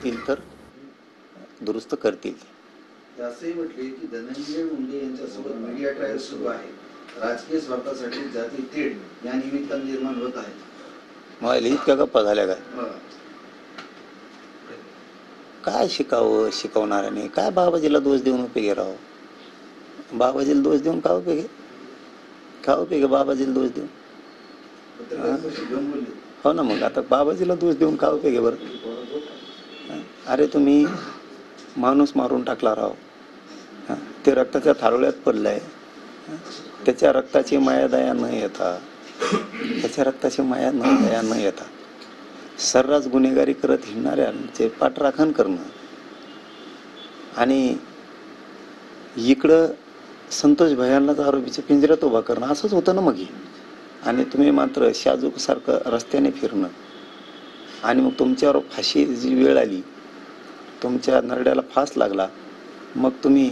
येतील तर दुरुस्त करतील. असंही म्हटले की धनंजय मुंडे यांच्यासोबत मीडिया ट्रायल सुरू आहे. राजकीय स्वार्थासाठी जाती तेढ या निमित्ताने निर्माण होत आहे. मला इतक्या गप्पा झाल्या काय शिकावं शिकवणाऱ्याने? काय बाबाजीला दोष देऊन उपयोगी राहावं? बाबाजीला दोष देऊन काय उपयोग आहे? काय उपयोग आहे बाबाजीला दोष देऊन? हो ना, मग आता बाबाजीला दोष देऊन काय उपयोग आहे बरं? अरे तुम्ही माणूस मारून टाकला राव, ते रक्ताच्या थारोळ्यात पडलाय, त्याच्या रक्ताची माया दया न येता, त्याच्या रक्ताची माया दया न येता सर्रास गुन्हेगारी करत हिंडणाऱ्यांचे पाठराखण करणं आणि इकडं संतोष भयांनाच आरोपीच्या पिंजऱ्यात उभा करणं असंच होतं ना मग. आणि तुम्ही मात्र शाजूक सारखं रस्त्याने फिरणं आणि मग तुमच्यावर फाशी जी वेळ आली, तुमच्या नरड्याला फास लागला, मग तुम्ही